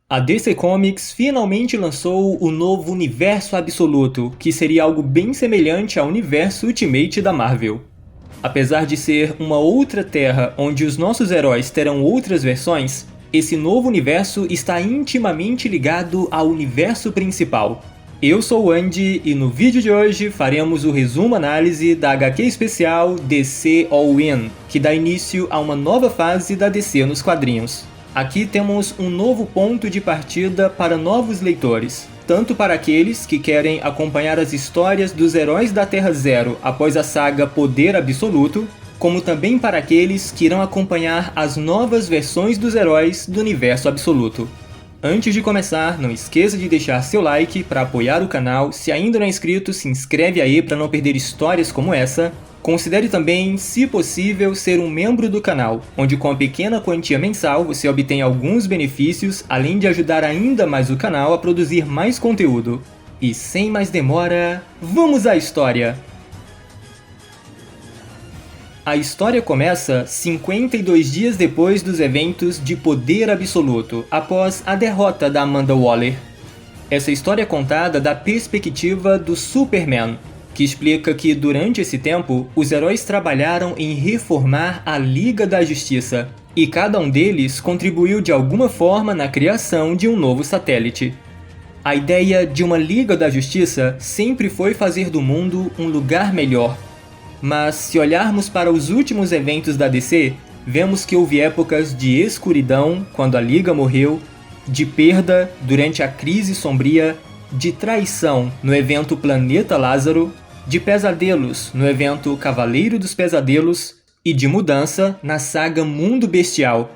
A DC Comics finalmente lançou o novo Universo Absoluto, que seria algo bem semelhante ao universo Ultimate da Marvel. Apesar de ser uma outra terra onde os nossos heróis terão outras versões, esse novo universo está intimamente ligado ao universo principal. Eu sou o Andy e no vídeo de hoje faremos o resumo-análise da HQ especial DC All In, que dá início a uma nova fase da DC nos quadrinhos. Aqui temos um novo ponto de partida para novos leitores, tanto para aqueles que querem acompanhar as histórias dos heróis da Terra Zero após a saga Poder Absoluto, como também para aqueles que irão acompanhar as novas versões dos heróis do Universo Absoluto. Antes de começar, não esqueça de deixar seu like para apoiar o canal, se ainda não é inscrito, se inscreve aí para não perder histórias como essa. Considere também, se possível, ser um membro do canal, onde com a pequena quantia mensal você obtém alguns benefícios, além de ajudar ainda mais o canal a produzir mais conteúdo. E sem mais demora, vamos à história! A história começa 52 dias depois dos eventos de Poder Absoluto, após a derrota da Amanda Waller. Essa história é contada da perspectiva do Superman, que explica que durante esse tempo, os heróis trabalharam em reformar a Liga da Justiça, e cada um deles contribuiu de alguma forma na criação de um novo satélite. A ideia de uma Liga da Justiça sempre foi fazer do mundo um lugar melhor. Mas se olharmos para os últimos eventos da DC, vemos que houve épocas de escuridão, quando a Liga morreu, de perda durante a Crise Sombria, de traição no evento Planeta Lázaro, de pesadelos no evento Cavaleiro dos Pesadelos e de mudança na saga Mundo Bestial.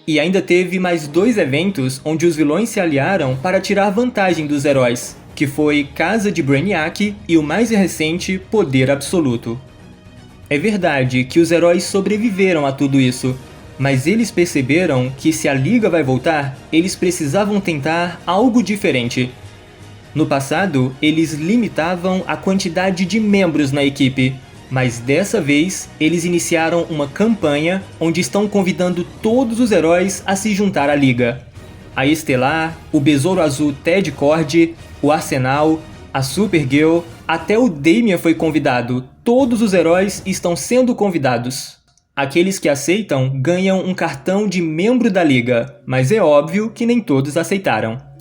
E ainda teve mais dois eventos onde os vilões se aliaram para tirar vantagem dos heróis, que foi Casa de Brainiac e o mais recente Poder Absoluto. É verdade que os heróis sobreviveram a tudo isso, mas eles perceberam que se a Liga vai voltar, eles precisavam tentar algo diferente. No passado, eles limitavam a quantidade de membros na equipe, mas dessa vez eles iniciaram uma campanha onde estão convidando todos os heróis a se juntar à Liga. A Estelar, o Besouro Azul Ted Kord, o Arsenal, a Supergirl, até o Damian foi convidado. Todos os heróis estão sendo convidados. Aqueles que aceitam ganham um cartão de membro da Liga, mas é óbvio que nem todos aceitaram.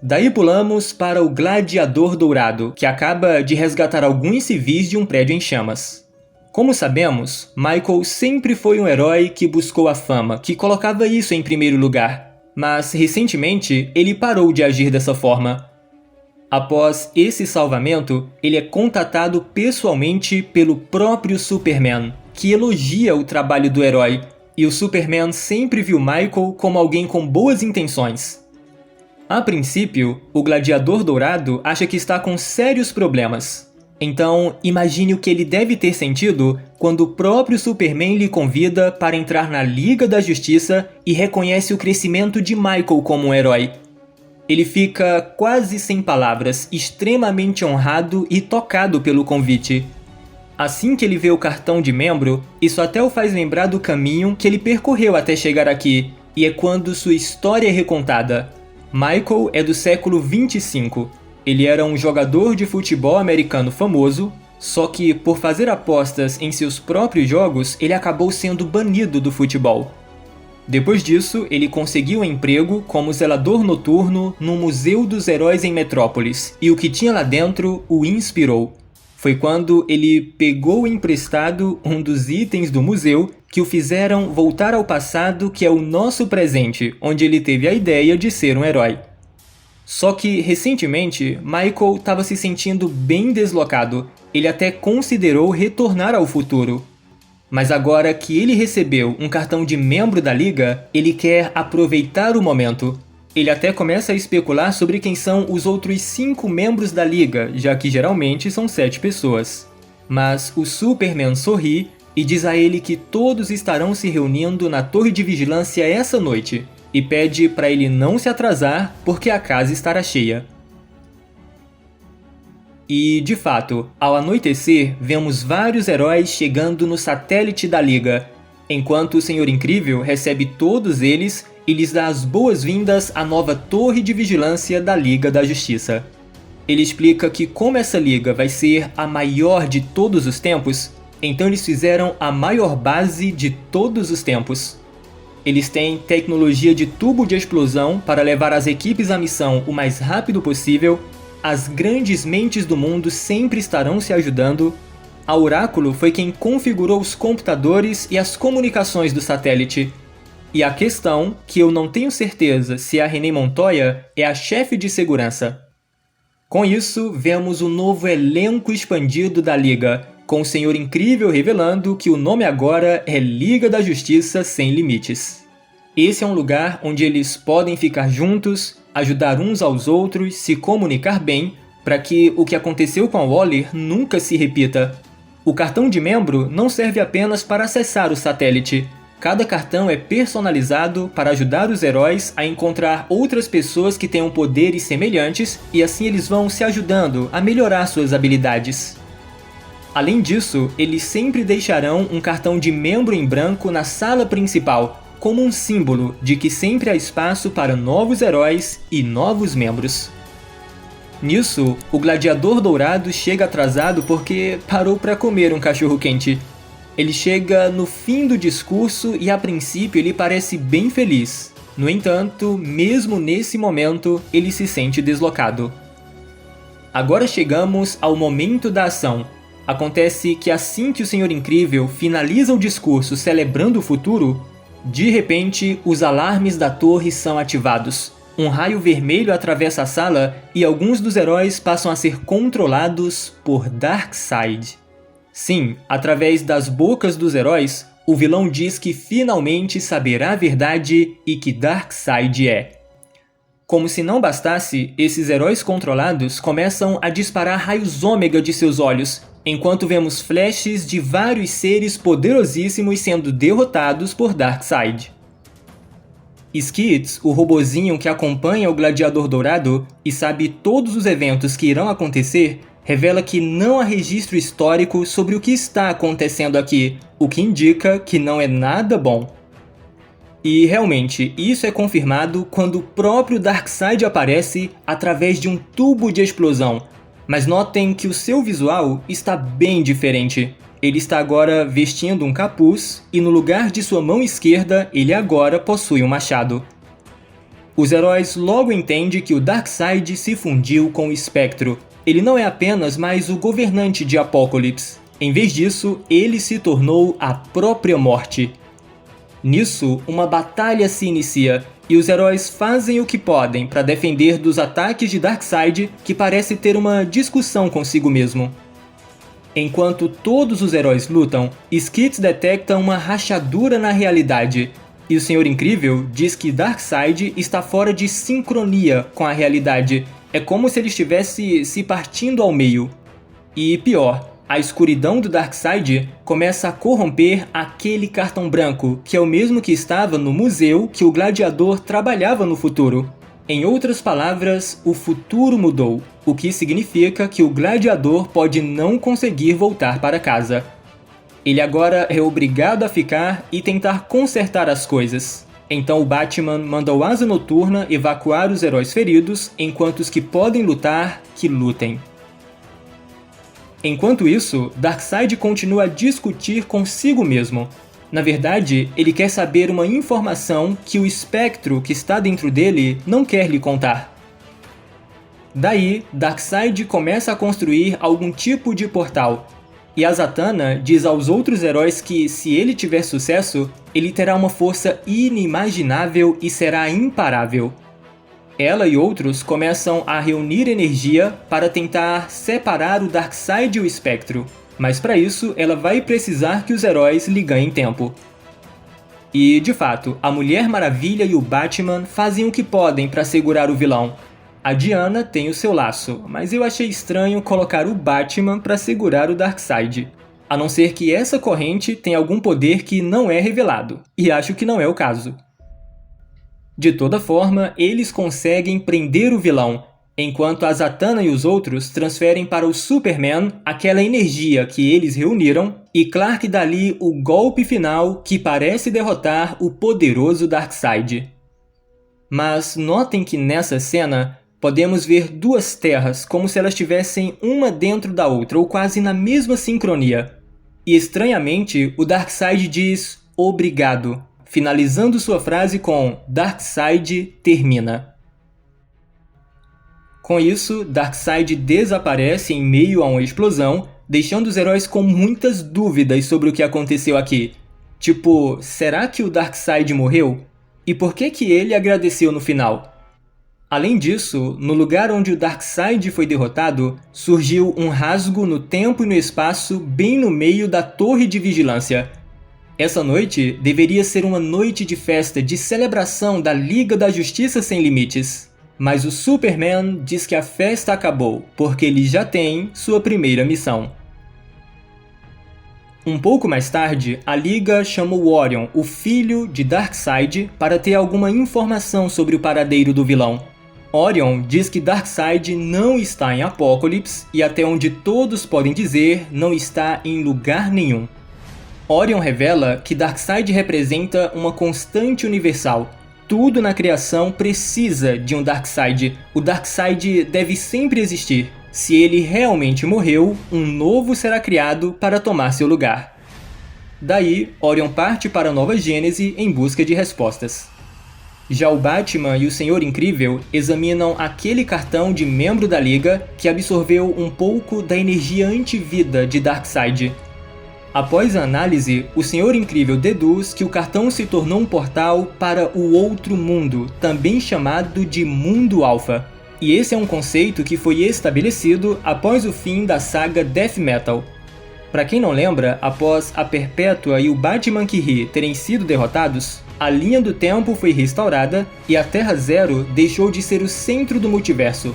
Daí pulamos para o Gladiador Dourado, que acaba de resgatar alguns civis de um prédio em chamas. Como sabemos, Michael sempre foi um herói que buscou a fama, que colocava isso em primeiro lugar, mas recentemente ele parou de agir dessa forma. Após esse salvamento, ele é contatado pessoalmente pelo próprio Superman, que elogia o trabalho do herói, e o Superman sempre viu Michael como alguém com boas intenções. A princípio, o Gladiador Dourado acha que está com sérios problemas. Então, imagine o que ele deve ter sentido quando o próprio Superman lhe convida para entrar na Liga da Justiça e reconhece o crescimento de Michael como um herói. Ele fica quase sem palavras, extremamente honrado e tocado pelo convite. Assim que ele vê o cartão de membro, isso até o faz lembrar do caminho que ele percorreu até chegar aqui, e é quando sua história é recontada. Michael é do século 25. Ele era um jogador de futebol americano famoso, só que por fazer apostas em seus próprios jogos, ele acabou sendo banido do futebol. Depois disso, ele conseguiu um emprego como zelador noturno no Museu dos Heróis em Metrópolis, e o que tinha lá dentro o inspirou. Foi quando ele pegou emprestado um dos itens do museu que o fizeram voltar ao passado, que é o nosso presente, onde ele teve a ideia de ser um herói. Só que, recentemente, Michael estava se sentindo bem deslocado. Ele até considerou retornar ao futuro. Mas agora que ele recebeu um cartão de membro da Liga, ele quer aproveitar o momento. Ele até começa a especular sobre quem são os outros 5 membros da Liga, já que geralmente são 7 pessoas. Mas o Superman sorri e diz a ele que todos estarão se reunindo na Torre de Vigilância essa noite, e pede para ele não se atrasar porque a casa estará cheia. E, de fato, ao anoitecer, vemos vários heróis chegando no satélite da Liga, enquanto o Senhor Incrível recebe todos eles e lhes dá as boas-vindas à nova Torre de Vigilância da Liga da Justiça. Ele explica que como essa liga vai ser a maior de todos os tempos, então eles fizeram a maior base de todos os tempos. Eles têm tecnologia de tubo de explosão para levar as equipes à missão o mais rápido possível, as grandes mentes do mundo sempre estarão se ajudando, a Oráculo foi quem configurou os computadores e as comunicações do satélite. E a questão, que eu não tenho certeza se a Renée Montoya é a chefe de segurança. Com isso, vemos o novo elenco expandido da Liga, com o Senhor Incrível revelando que o nome agora é Liga da Justiça Sem Limites. Esse é um lugar onde eles podem ficar juntos, ajudar uns aos outros, se comunicar bem, para que o que aconteceu com a Waller nunca se repita. O cartão de membro não serve apenas para acessar o satélite. Cada cartão é personalizado para ajudar os heróis a encontrar outras pessoas que tenham poderes semelhantes e assim eles vão se ajudando a melhorar suas habilidades. Além disso, eles sempre deixarão um cartão de membro em branco na sala principal, como um símbolo de que sempre há espaço para novos heróis e novos membros. Nisso, o Gladiador Dourado chega atrasado porque parou para comer um cachorro-quente. Ele chega no fim do discurso e a princípio ele parece bem feliz. No entanto, mesmo nesse momento, ele se sente deslocado. Agora chegamos ao momento da ação. Acontece que assim que o Senhor Incrível finaliza o discurso celebrando o futuro, de repente os alarmes da torre são ativados. Um raio vermelho atravessa a sala e alguns dos heróis passam a ser controlados por Darkseid. Sim, através das bocas dos heróis, o vilão diz que finalmente saberá a verdade e que Darkseid é. Como se não bastasse, esses heróis controlados começam a disparar raios ômega de seus olhos, enquanto vemos flashes de vários seres poderosíssimos sendo derrotados por Darkseid. Skids, o robozinho que acompanha o Gladiador Dourado e sabe todos os eventos que irão acontecer, revela que não há registro histórico sobre o que está acontecendo aqui, o que indica que não é nada bom. E realmente, isso é confirmado quando o próprio Darkseid aparece através de um tubo de explosão. Mas notem que o seu visual está bem diferente. Ele está agora vestindo um capuz e no lugar de sua mão esquerda, ele agora possui um machado. Os heróis logo entendem que o Darkseid se fundiu com o Espectro. Ele não é apenas mais o governante de Apokolips. Em vez disso, ele se tornou a própria morte. Nisso, uma batalha se inicia, e os heróis fazem o que podem para defender dos ataques de Darkseid, que parece ter uma discussão consigo mesmo. Enquanto todos os heróis lutam, Skids detecta uma rachadura na realidade, e o Senhor Incrível diz que Darkseid está fora de sincronia com a realidade, é como se ele estivesse se partindo ao meio. E pior, a escuridão do Darkseid começa a corromper aquele cartão branco, que é o mesmo que estava no museu que o gladiador trabalhava no futuro. Em outras palavras, o futuro mudou, o que significa que o gladiador pode não conseguir voltar para casa. Ele agora é obrigado a ficar e tentar consertar as coisas. Então o Batman manda o Asa Noturna evacuar os heróis feridos, enquanto os que podem lutar, que lutem. Enquanto isso, Darkseid continua a discutir consigo mesmo. Na verdade, ele quer saber uma informação que o espectro que está dentro dele não quer lhe contar. Daí, Darkseid começa a construir algum tipo de portal. E a Zatanna diz aos outros heróis que, se ele tiver sucesso, ele terá uma força inimaginável e será imparável. Ela e outros começam a reunir energia para tentar separar o Darkseid e o Espectro, mas para isso ela vai precisar que os heróis lhe ganhem tempo. E, de fato, a Mulher Maravilha e o Batman fazem o que podem para segurar o vilão. A Diana tem o seu laço, mas eu achei estranho colocar o Batman para segurar o Darkseid, a não ser que essa corrente tenha algum poder que não é revelado, e acho que não é o caso. De toda forma, eles conseguem prender o vilão, enquanto a Zatanna e os outros transferem para o Superman aquela energia que eles reuniram, e Clark dá ali o golpe final que parece derrotar o poderoso Darkseid. Mas notem que nessa cena podemos ver duas terras como se elas estivessem uma dentro da outra ou quase na mesma sincronia. E estranhamente, o Darkseid diz obrigado, finalizando sua frase com Darkseid termina. Com isso, Darkseid desaparece em meio a uma explosão, deixando os heróis com muitas dúvidas sobre o que aconteceu aqui. Tipo, será que o Darkseid morreu? E por que ele agradeceu no final? Além disso, no lugar onde o Darkseid foi derrotado, surgiu um rasgo no tempo e no espaço bem no meio da torre de vigilância. Essa noite deveria ser uma noite de festa de celebração da Liga da Justiça Sem Limites. Mas o Superman diz que a festa acabou, porque ele já tem sua primeira missão. Um pouco mais tarde, a Liga chamou Orion, o filho de Darkseid, para ter alguma informação sobre o paradeiro do vilão. Orion diz que Darkseid não está em Apokolips e, até onde todos podem dizer, não está em lugar nenhum. Orion revela que Darkseid representa uma constante universal. Tudo na criação precisa de um Darkseid. O Darkseid deve sempre existir. Se ele realmente morreu, um novo será criado para tomar seu lugar. Daí, Orion parte para Nova Gênese em busca de respostas. Já o Batman e o Senhor Incrível examinam aquele cartão de membro da Liga que absorveu um pouco da energia antivida de Darkseid. Após a análise, o Senhor Incrível deduz que o cartão se tornou um portal para o outro mundo, também chamado de Mundo Alpha. E esse é um conceito que foi estabelecido após o fim da saga Death Metal. Para quem não lembra, após a Perpétua e o Batman que ri terem sido derrotados, a linha do tempo foi restaurada e a Terra Zero deixou de ser o centro do multiverso.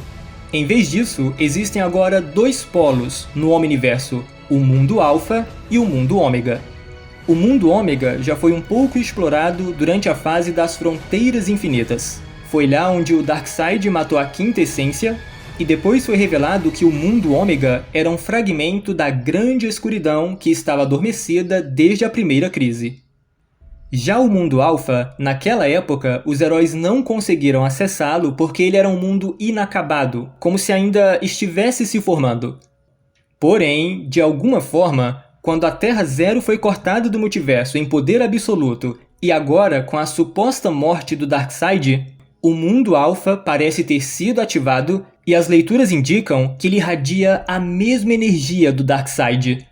Em vez disso, existem agora dois polos no Omniverso, o Mundo Alpha e o Mundo Ômega. O Mundo Ômega já foi um pouco explorado durante a fase das Fronteiras Infinitas. Foi lá onde o Darkseid matou a Quinta Essência, e depois foi revelado que o Mundo Ômega era um fragmento da grande escuridão que estava adormecida desde a primeira crise. Já o Mundo Alpha, naquela época, os heróis não conseguiram acessá-lo porque ele era um mundo inacabado, como se ainda estivesse se formando. Porém, de alguma forma, quando a Terra Zero foi cortada do multiverso em poder absoluto e agora com a suposta morte do Darkseid, o Mundo Alpha parece ter sido ativado e as leituras indicam que ele irradia a mesma energia do Darkseid.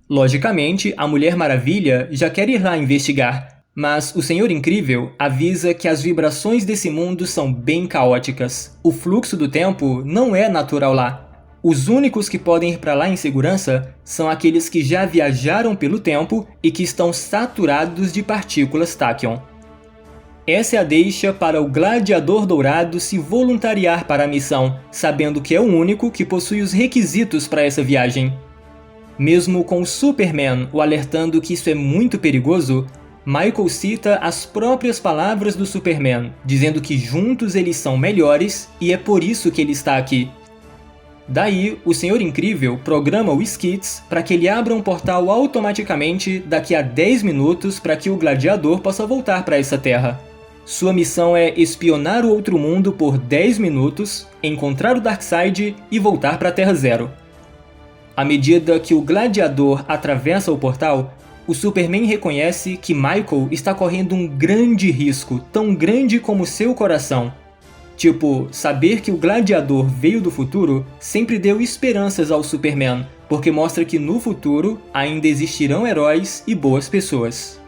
Logicamente, a Mulher Maravilha já quer ir lá investigar, mas o Senhor Incrível avisa que as vibrações desse mundo são bem caóticas. O fluxo do tempo não é natural lá. Os únicos que podem ir para lá em segurança são aqueles que já viajaram pelo tempo e que estão saturados de partículas Tachyon. Essa é a deixa para o Gladiador Dourado se voluntariar para a missão, sabendo que é o único que possui os requisitos para essa viagem. Mesmo com o Superman o alertando que isso é muito perigoso, Michael cita as próprias palavras do Superman, dizendo que juntos eles são melhores e é por isso que ele está aqui. Daí, o Senhor Incrível programa o Skids para que ele abra um portal automaticamente daqui a 10 minutos para que o Gladiador possa voltar para essa terra. Sua missão é espionar o outro mundo por 10 minutos, encontrar o Darkseid e voltar para a Terra Zero. À medida que o Gladiador atravessa o portal, o Superman reconhece que Michael está correndo um grande risco, tão grande como seu coração. Tipo, saber que o Gladiador veio do futuro sempre deu esperanças ao Superman, porque mostra que no futuro ainda existirão heróis e boas pessoas.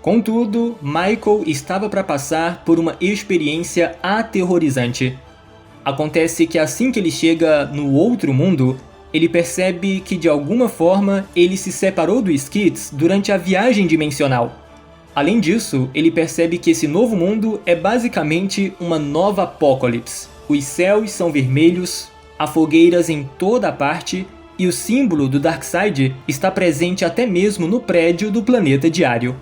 Contudo, Michael estava para passar por uma experiência aterrorizante. Acontece que assim que ele chega no outro mundo, ele percebe que de alguma forma ele se separou do Skids durante a viagem dimensional. Além disso, ele percebe que esse novo mundo é basicamente uma nova Apokolips. Os céus são vermelhos, há fogueiras em toda a parte e o símbolo do Darkseid está presente até mesmo no prédio do planeta diário.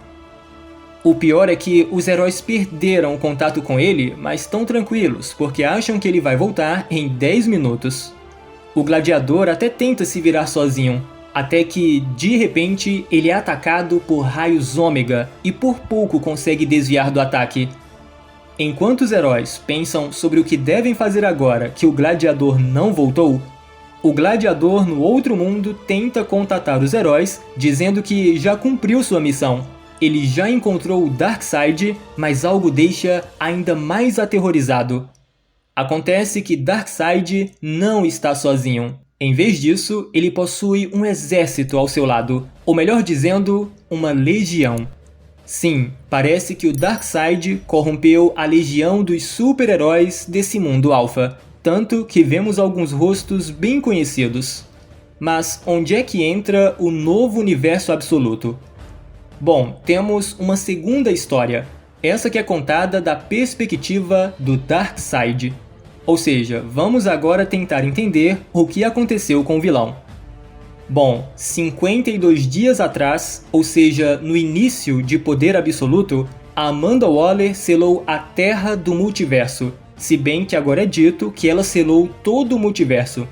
O pior é que os heróis perderam o contato com ele, mas estão tranquilos, porque acham que ele vai voltar em 10 minutos. O Gladiador até tenta se virar sozinho, até que, de repente, ele é atacado por raios ômega e por pouco consegue desviar do ataque. Enquanto os heróis pensam sobre o que devem fazer agora que o Gladiador não voltou, o Gladiador no outro mundo tenta contatar os heróis, dizendo que já cumpriu sua missão. Ele já encontrou o Darkseid, mas algo deixa ainda mais aterrorizado. Acontece que Darkseid não está sozinho. Em vez disso, ele possui um exército ao seu lado, ou melhor dizendo, uma legião. Sim, parece que o Darkseid corrompeu a legião dos super-heróis desse mundo alfa, tanto que vemos alguns rostos bem conhecidos. Mas onde é que entra o novo universo absoluto? Bom, temos uma segunda história, essa que é contada da perspectiva do Darkseid. Ou seja, vamos agora tentar entender o que aconteceu com o vilão. Bom, 52 dias atrás, ou seja, no início de Poder Absoluto, a Amanda Waller selou a Terra do Multiverso, se bem que agora é dito que ela selou todo o multiverso.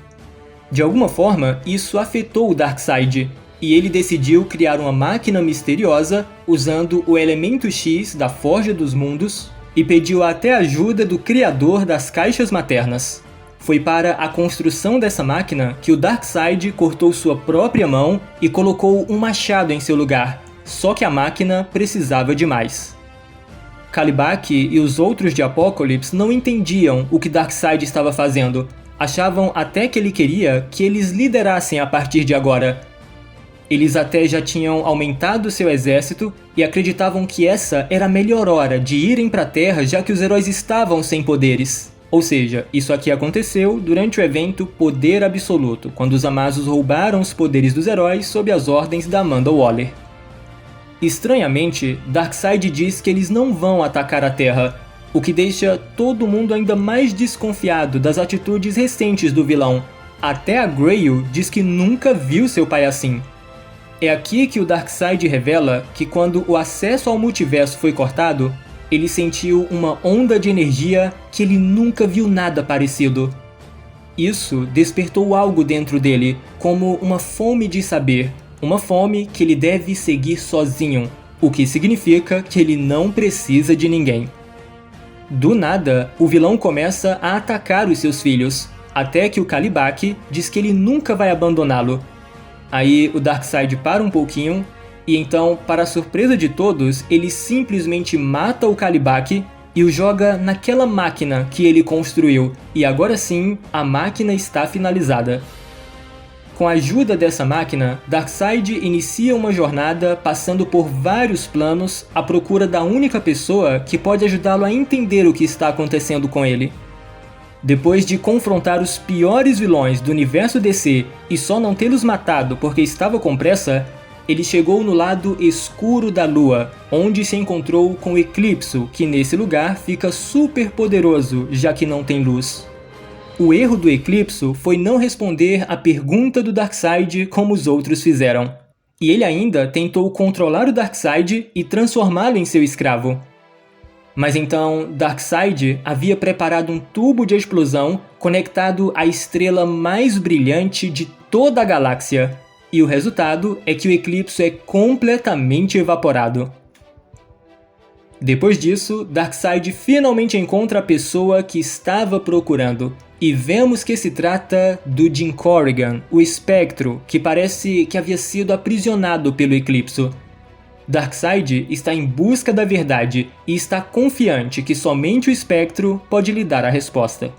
De alguma forma, isso afetou o Darkseid, e ele decidiu criar uma máquina misteriosa usando o elemento X da Forja dos Mundos e pediu até ajuda do criador das caixas maternas. Foi para a construção dessa máquina que o Darkseid cortou sua própria mão e colocou um machado em seu lugar, só que a máquina precisava de mais. Kalibak e os outros de Apokolips não entendiam o que Darkseid estava fazendo, achavam até que ele queria que eles liderassem a partir de agora. Eles até já tinham aumentado seu exército e acreditavam que essa era a melhor hora de irem para a Terra, já que os heróis estavam sem poderes. Ou seja, isso aqui aconteceu durante o evento Poder Absoluto, quando os Amazos roubaram os poderes dos heróis sob as ordens da Amanda Waller. Estranhamente, Darkseid diz que eles não vão atacar a Terra, o que deixa todo mundo ainda mais desconfiado das atitudes recentes do vilão. Até a Grail diz que nunca viu seu pai assim. É aqui que o Darkseid revela que quando o acesso ao multiverso foi cortado, ele sentiu uma onda de energia que ele nunca viu nada parecido. Isso despertou algo dentro dele, como uma fome de saber, uma fome que ele deve seguir sozinho, o que significa que ele não precisa de ninguém. Do nada, o vilão começa a atacar os seus filhos, até que o Kalibak diz que ele nunca vai abandoná-lo. Aí o Darkseid para um pouquinho, e então, para a surpresa de todos, ele simplesmente mata o Kalibak e o joga naquela máquina que ele construiu, e agora sim, a máquina está finalizada. Com a ajuda dessa máquina, Darkseid inicia uma jornada passando por vários planos à procura da única pessoa que pode ajudá-lo a entender o que está acontecendo com ele. Depois de confrontar os piores vilões do universo DC e só não tê-los matado porque estava com pressa, ele chegou no lado escuro da Lua, onde se encontrou com o Eclipso, que nesse lugar fica super poderoso, já que não tem luz. O erro do Eclipso foi não responder à pergunta do Darkseid como os outros fizeram. E ele ainda tentou controlar o Darkseid e transformá-lo em seu escravo. Mas então, Darkseid havia preparado um tubo de explosão conectado à estrela mais brilhante de toda a galáxia. E o resultado é que o Eclipso é completamente evaporado. Depois disso, Darkseid finalmente encontra a pessoa que estava procurando. E vemos que se trata do Jim Corrigan, o Espectro, que parece que havia sido aprisionado pelo Eclipso. Darkseid está em busca da verdade e está confiante que somente o Espectro pode lhe dar a resposta.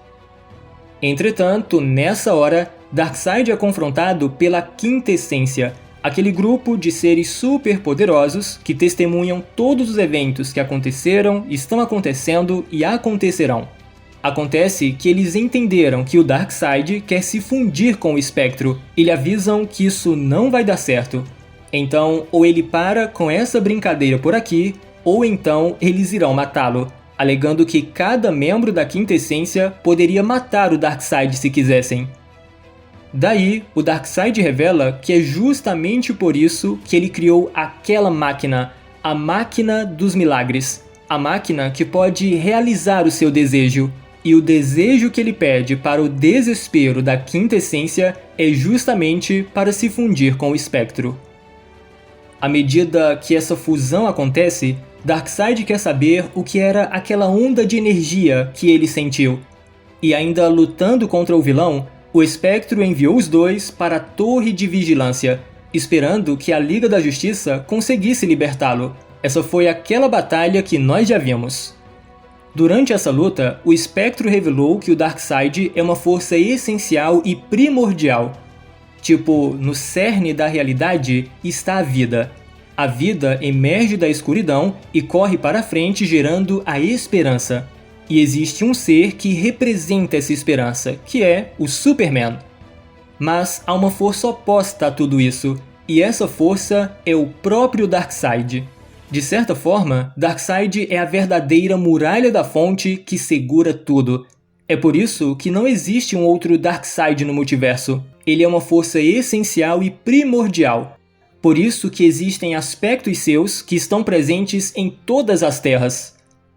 Entretanto, nessa hora, Darkseid é confrontado pela Quinta Essência, aquele grupo de seres super poderosos que testemunham todos os eventos que aconteceram, estão acontecendo e acontecerão. Acontece que eles entenderam que o Darkseid quer se fundir com o Espectro e lhe avisam que isso não vai dar certo. Então, ou ele para com essa brincadeira por aqui, ou então eles irão matá-lo, alegando que cada membro da Quinta Essência poderia matar o Darkseid se quisessem. Daí, o Darkseid revela que é justamente por isso que ele criou aquela máquina, a Máquina dos Milagres, a máquina que pode realizar o seu desejo. E o desejo que ele pede para o desespero da Quinta Essência é justamente para se fundir com o Espectro. À medida que essa fusão acontece, Darkseid quer saber o que era aquela onda de energia que ele sentiu. E ainda lutando contra o vilão, o Espectro enviou os dois para a Torre de Vigilância, esperando que a Liga da Justiça conseguisse libertá-lo. Essa foi aquela batalha que nós já vimos. Durante essa luta, o Espectro revelou que o Darkseid é uma força essencial e primordial. Tipo, no cerne da realidade está a vida. A vida emerge da escuridão e corre para frente gerando a esperança. E existe um ser que representa essa esperança, que é o Superman. Mas há uma força oposta a tudo isso, e essa força é o próprio Darkseid. De certa forma, Darkseid é a verdadeira muralha da fonte que segura tudo. É por isso que não existe um outro Darkseid no multiverso. Ele é uma força essencial e primordial. Por isso que existem aspectos seus que estão presentes em todas as terras.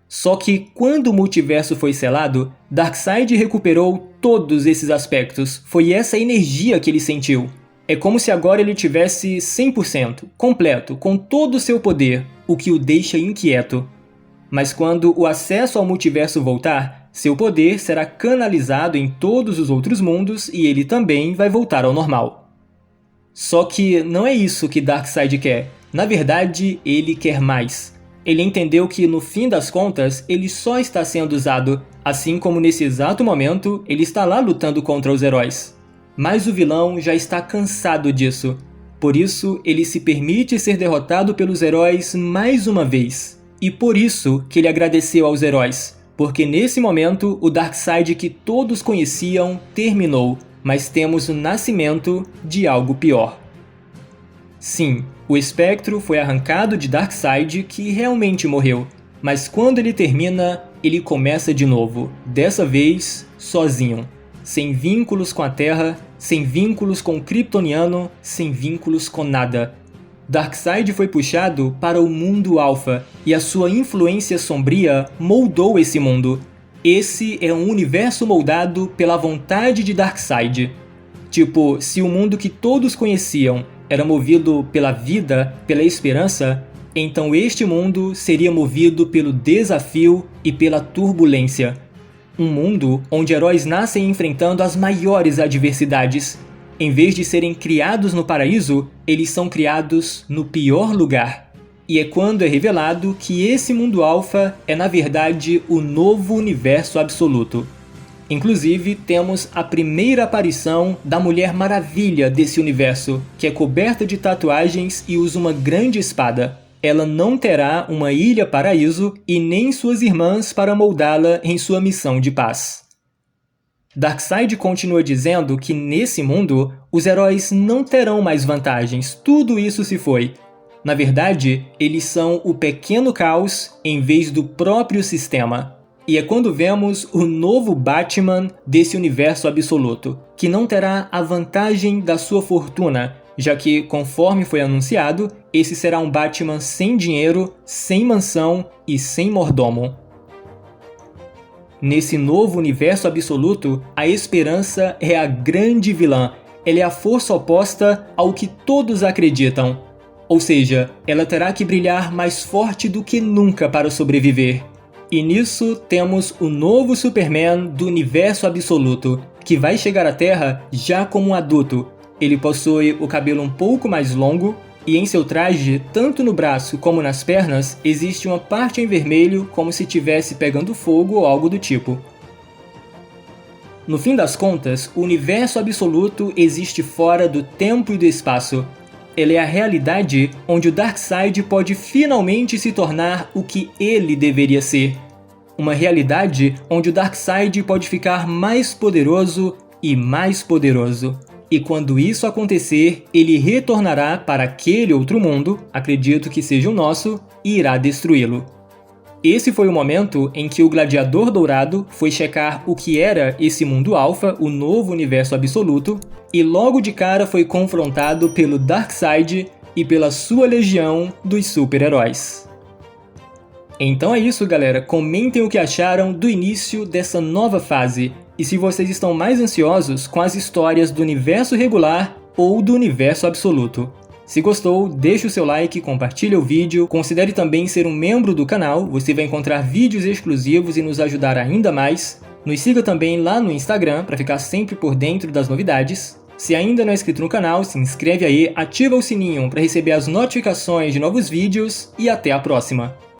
Só que quando o multiverso foi selado, Darkseid recuperou todos esses aspectos. Foi essa energia que ele sentiu. É como se agora ele tivesse 100%, completo, com todo o seu poder, o que o deixa inquieto. Mas quando o acesso ao multiverso voltar, seu poder será canalizado em todos os outros mundos e ele também vai voltar ao normal. Só que não é isso que Darkseid quer. Na verdade, ele quer mais. Ele entendeu que, no fim das contas, ele só está sendo usado, assim como nesse exato momento ele está lá lutando contra os heróis. Mas o vilão já está cansado disso. Por isso, ele se permite ser derrotado pelos heróis mais uma vez. E por isso que ele agradeceu aos heróis, porque nesse momento o Darkseid que todos conheciam terminou, mas temos o nascimento de algo pior. Sim, o Espectro foi arrancado de Darkseid, que realmente morreu, mas quando ele termina, ele começa de novo, dessa vez sozinho, sem vínculos com a Terra, sem vínculos com o Kryptoniano, sem vínculos com nada. Darkseid foi puxado para o mundo Alpha, e a sua influência sombria moldou esse mundo. Esse é um universo moldado pela vontade de Darkseid. Tipo, se o mundo que todos conheciam era movido pela vida, pela esperança, então este mundo seria movido pelo desafio e pela turbulência. Um mundo onde heróis nascem enfrentando as maiores adversidades. Em vez de serem criados no paraíso, eles são criados no pior lugar. E é quando é revelado que esse mundo alfa é na verdade o novo universo absoluto. Inclusive, temos a primeira aparição da Mulher Maravilha desse universo, que é coberta de tatuagens e usa uma grande espada. Ela não terá uma ilha paraíso e nem suas irmãs para moldá-la em sua missão de paz. Darkseid continua dizendo que nesse mundo, os heróis não terão mais vantagens, tudo isso se foi. Na verdade, eles são o pequeno caos em vez do próprio sistema. E é quando vemos o novo Batman desse universo absoluto, que não terá a vantagem da sua fortuna, já que, conforme foi anunciado, esse será um Batman sem dinheiro, sem mansão e sem mordomo. Nesse novo universo absoluto, a esperança é a grande vilã. Ela é a força oposta ao que todos acreditam. Ou seja, ela terá que brilhar mais forte do que nunca para sobreviver. E nisso temos o novo Superman do universo absoluto, que vai chegar à Terra já como um adulto. Ele possui o cabelo um pouco mais longo, e em seu traje, tanto no braço como nas pernas, existe uma parte em vermelho como se estivesse pegando fogo ou algo do tipo. No fim das contas, o universo absoluto existe fora do tempo e do espaço. Ele é a realidade onde o Darkseid pode finalmente se tornar o que ele deveria ser. Uma realidade onde o Darkseid pode ficar mais poderoso e mais poderoso. E quando isso acontecer, ele retornará para aquele outro mundo, acredito que seja o nosso, e irá destruí-lo. Esse foi o momento em que o Gladiador Dourado foi checar o que era esse mundo alfa, o novo universo absoluto, e logo de cara foi confrontado pelo Darkseid e pela sua legião dos super-heróis. Então é isso, galera. Comentem o que acharam do início dessa nova fase. E se vocês estão mais ansiosos com as histórias do universo regular ou do universo absoluto. Se gostou, deixe o seu like, compartilhe o vídeo, considere também ser um membro do canal, você vai encontrar vídeos exclusivos e nos ajudar ainda mais. Nos siga também lá no Instagram para ficar sempre por dentro das novidades. Se ainda não é inscrito no canal, se inscreve aí, ativa o sininho para receber as notificações de novos vídeos e até a próxima!